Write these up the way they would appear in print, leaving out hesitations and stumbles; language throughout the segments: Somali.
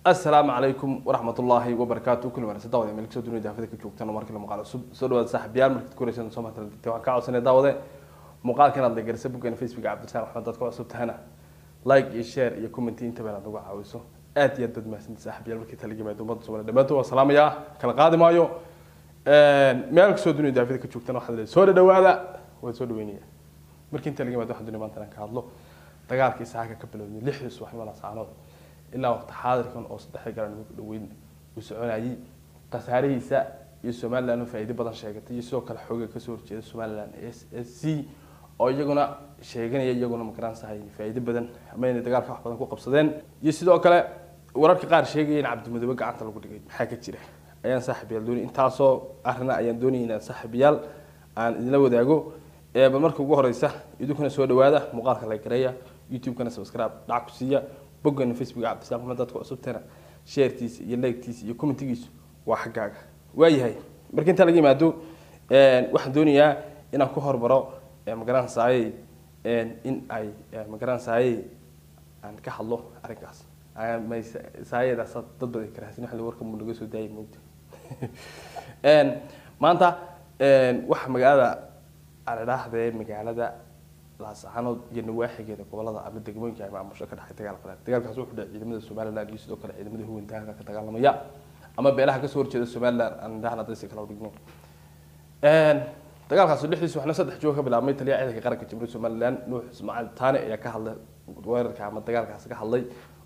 السلام عليكم ورحمة الله وبركاته. كل مرة سداود ملك سودوني دافذ كجوكتنا ومركل مقال سدوا صاحبيال مركت كوريشن سوما تلتوان كعو سنة داود مقال كان اللي جرس بوكين فيسبوك عبد السلام محمد دكتور عصبت هنا لايك يشير يكومنتين تبعنا دوا عاوزه يدد ما سند صاحبيال مركت تلاقي ما دوم تصور دمته والسلام يا كان قادم أيو ملك سودوني دافذ كجوكتنا وحد سود دواء وسود وينية مركين تلاقي ما دوحد ما تنا كهذلو دجال كيساك كبلوني لحس وحنا ولا صعنود إلا وقت حاضر كان أصدق قرن وين وسعوني قساره ساء يسمى لأنه فائدة بدن شيء يسوق الحوجة كسور شيء يسمى لأن سي أو يجونا شيئين يجونا مكان صحيح فائدة بدن ما ينتقال في حبنا كوقب صدين يسيدوا كلا ورك قار شيئين عبد المدبق عن طلب كل حاجة كتيرة أيان صاحب يالدوني أنت عصو أهلنا أيان دوني إن صاحب يال عن لو داعو بمركب جوه رئيسه يدوكنا سود وهذا مقارنة لكرية يوتيوب كنا سبسكرايب دعكسية بوجن فيسبوك عبد السلام محمد دكتور عصبتنا شيرتيس يلايكتيس يكومنتيس وحقاق واي marka inta laga yimaado waxaan doonayaa inaan ku horbaro magaran saay in ay magaran saay aan ka hadlo arrinkaas ma saayada dad badan karaasin waxa warka mu laga soo daayay moogta maanta waxa magaalada laasahanood iyo nawaaxigeeda gobolada ama degmooyinka ay maamusho ka dhaxay dagaalkaas wuxuu dhacay ciidamada Soomaaliland iyo sidoo kale ciidamada huwantaanka ka dagaalamaya ama beelaha ka soo horjeeda Soomaaliland aan dhaxla dadka kala dhigno dagaalkaas dhixdiisa waxna saddex joog ka bilaabmay taliya ciidanka qaranka Jamhuuriyadda Soomaaliland Nuux Ismaaciil Taane ayaa ka hadlay weerarka ama dagaalkaas ka hadlay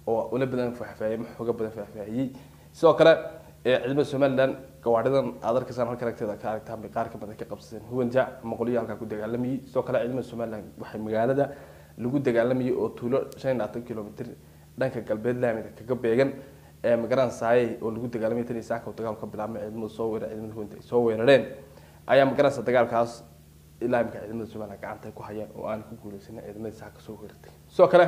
oo wala badan faahfaahiyay xoog badan faahfaahiyay sidoo kale ciidamada Soomaaliland gawaadhidan adarkiisan halka aragtida ka aragtaan qaar ka badan ka qabsadeen huwanta maqliyo halka ku dagaalamay sidoo kale ciidamada Soomaaliland waxay magaalada lagu dagaalamay oo tuulo 5 kilomitir dhanka galbeed laamida kaga beegan magaran saay oo lagu dagaalamay tan isaaka dagaalka bilaabmay ciidamada soo weeray ciidamada huwanta soo weerareen ayaa magaran dagaalkaas ilaa imka ciidamada Soomaaliland gacanta ku hayaan oo aan ku guuleysan ciidamada isaaka soo weerartay sidoo kale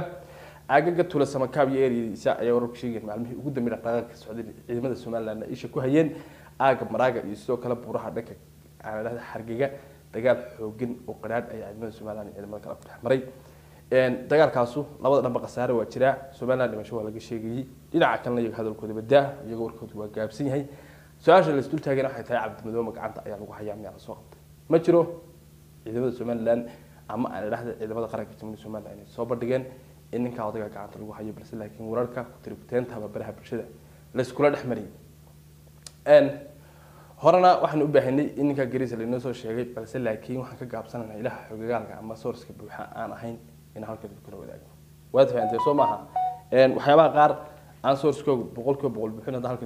agaga tuula samakaab iyo eeriisa ayaa wararku sheegay maalmihii ugu dambeeyay dhaqdhaqaaqa socday ciidamada Soomaaliland isha ku hayeen aaga maraaga iyo sidoo kale buuraha dhanka aanada xargiga dagaal xooggan oo qaraad ay ciidamada Soomaaliland ciidamada kala xamaray dagaalkaasu labada dhanba qasaare waa jira Soomaaliland dhimasho waa laga sheegay dhinaca kalena iyaga hadalkooda badaa iyaga warkooda waa gaabsan yahay su'aasha la isdul taagana waxay tahay Cabdimadoow magacanta ayaa lagu hayaa meel soo qabtay ma jiro ciidamada Soomaaliland ama aan dhaxda ciidamada qaranka Jamhuuriyadda Soomaaliland ay soo bandhigeen in ninka odayga gacanta lagu hayo balse laakiin wararka ku tiribteenta baraha bulshada la isku la dhaxmariyay horana waxaan u baahanay in ninka Gariisa la inoo soo sheegay balse laakiin waxaan ka gaabsanaynaa ilaha xogagaalka ama source-ka buuxa aan ahayn in halka kala wadaago waad fahanteen soo maaha waxyaabaha qaar aan source-kooda boqolkiiba boqol buuxina halka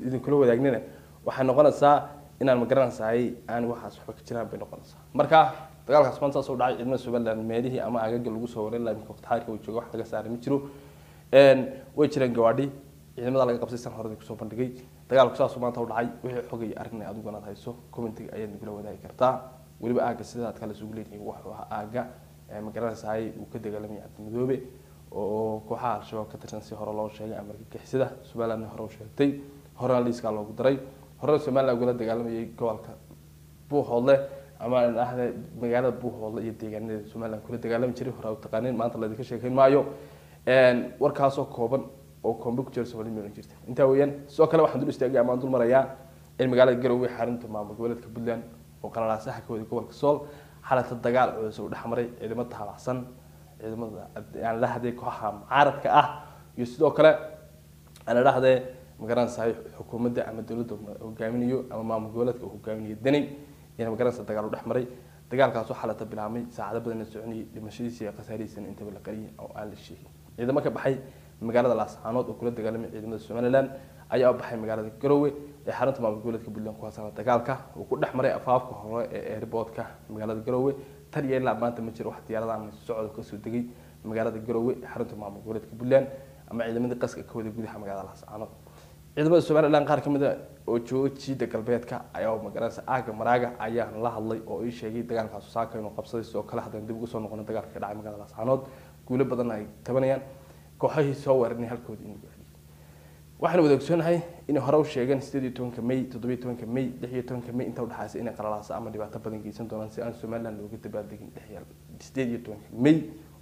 idin kala wadaagnina waxay noqonaysaa inaan magaranaysaay aan waxaas waxba ka jiraan bay noqonaysaa marka dagaalkaas maanta soo dhacay ciidamada Soomaaliland meelihii ama agaga lagu soo wareey laakiin waqti xaalka uu joogo wax laga saaray ma jiro way jireen gawaadhi ciidamada laga qabsay san hore ku soo bandhigay dagaalku saas maanta u dhacay wixii xogay arrinay adigu wanaad hayso commentiga ayaad nagula wadaagi kartaa waliba aaga sida aad kala sugu leeyahay wax aaga magaranaysaay uu ka dagaalamay Cabdimadoobe oo kooxaha al-shabaab ka tirsan si hore loo sheegay amarka kixisada Soomaaliland hore u sheegtay hore liiska loogu daray hore Soomaaliland uga dagaalamay gobolka Buuhoodle ama ahda magaalada Buuhoodle iyo deegaanada Soomaaliland kula dagaalami jiray hore u taqaaneen maanta la idinka sheekayn maayo warkaas oo kooban oo kombo ku jira Soomaaliland jirta inta weeyaan soo kale waxaan dul istaagay ama dul marayaa in magaalada Garowe xarunta maamulka gobolka Puntland oo qalalaasaha ka wada gobolka Sool xaalada dagaal oo soo dhaxmaray ciidamada taabacsan ciidamada aan la haday kooxaha mucaaradka ah iyo sidoo kale aan dhaxday magaran saay xukuumadda ama dawladda hogaaminayo ama maamulka gobolka hogaaminayo danay in magaran dagaal u dhaxmaray dagaalkaas oo xaalada bilaabmay saacado badan soconay dhimashadiisa iyo qasaarihiisa inta la qariyay oo aan la sheegin ciidamada ka baxay magaalada Laascaanood oo kula dagaalamay ciidamada Soomaaliland ayaa u baxay magaalada Garowe ee xarunta maamulka gobolka Puntland ku saabsan dagaalka oo ku dhaxmaray afaafka hore ee airport-ka magaalada Garowe tan iyo ilaa maanta ma jiro wax diyaarada ama socod ka soo degay magaalada Garowe ee xarunta maamulka gobolka Puntland ama ciidamada qaska ka wada gudaha magaalada Laascaanood ciidamada Soomaaliland qaar kamid ah oo joogida galbeedka ayaa magaalada aaga maraaga ayaa la hadlay oo ay sheegay dagaalkaas saaka inuu qabsaday soo kala hadan dib ugu soo noqon dagaalka ka dhacay magaalada Laascaanood guulo badan ay tabanayaan kooxahii soo weeraray halkood in waxaan wadaagsonahay in hore u sheegan 18 May 17 May 16 May inta u dhaxaysay in qalalaas ama dhibaato badan geysan doonaan si aan Soomaaliland looga dabaaldegin 18 May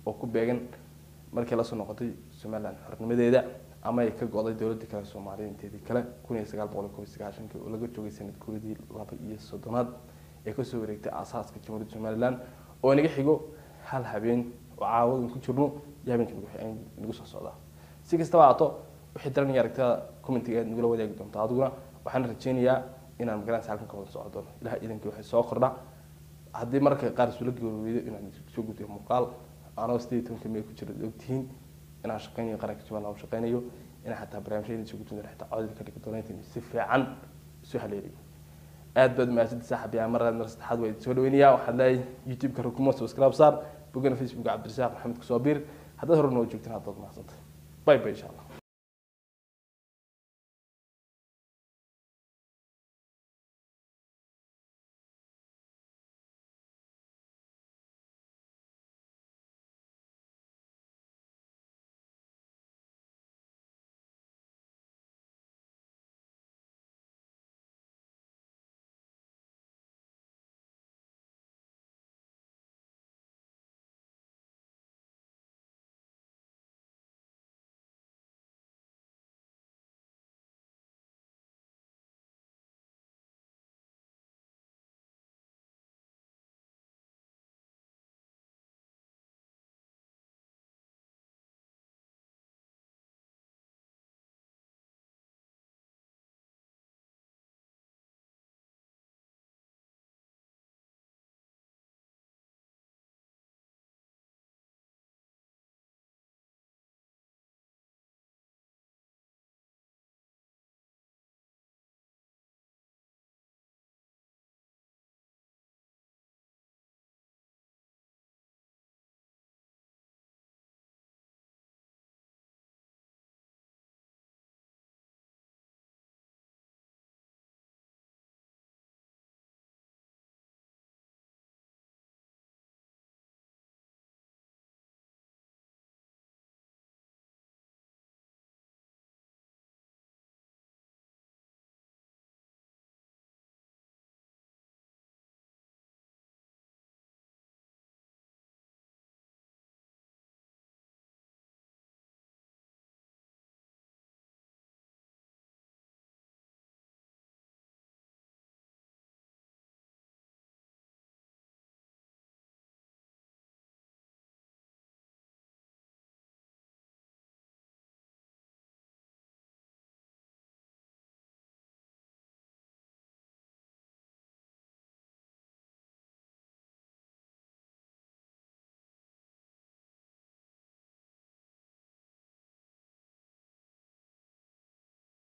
oo ku beegan markii la soo noqotay Soomaaliland xornimadeeda ama ay ka go'day dowladda kale Soomaaliya inteedii kale 1991 oo laga joogay sanadkoodii 32 ee ka soo wareegtay aasaaska Jamhuuriyadda Somaliland oo inaga xigo hal habeen oo caawad ku jirno habeenkii nagu soo socda si kastaba haato wixii daran aragtada commentiga nagula wadaagi doonta adiguna waxaan rajeynayaa inaan magalaan halkan ka wada socdo ilaa idanka waxay soo kordha haddii marka qaar soo la geeriyo inaan soo gudbiyo muuqaal anoo state ka meel ku jiro ogtihiin inaan shaqeynayo qaranka Soomaaliya oo shaqeynayo inaan xataa barnaamijyada soo gudbin xataa codka ka dhigto doonaytiin si fiican soo haleeliyo aad baad maasid saaxiibayaal mar saddexaad way soo dhaweynaya waxaan leeyahay YouTube ka rukumo subscribe saar bogana Facebook Cabdirasaaq Maxamed Kusoobiir hadda hore noo joogtaan hadda maasanta bye bye insha Allah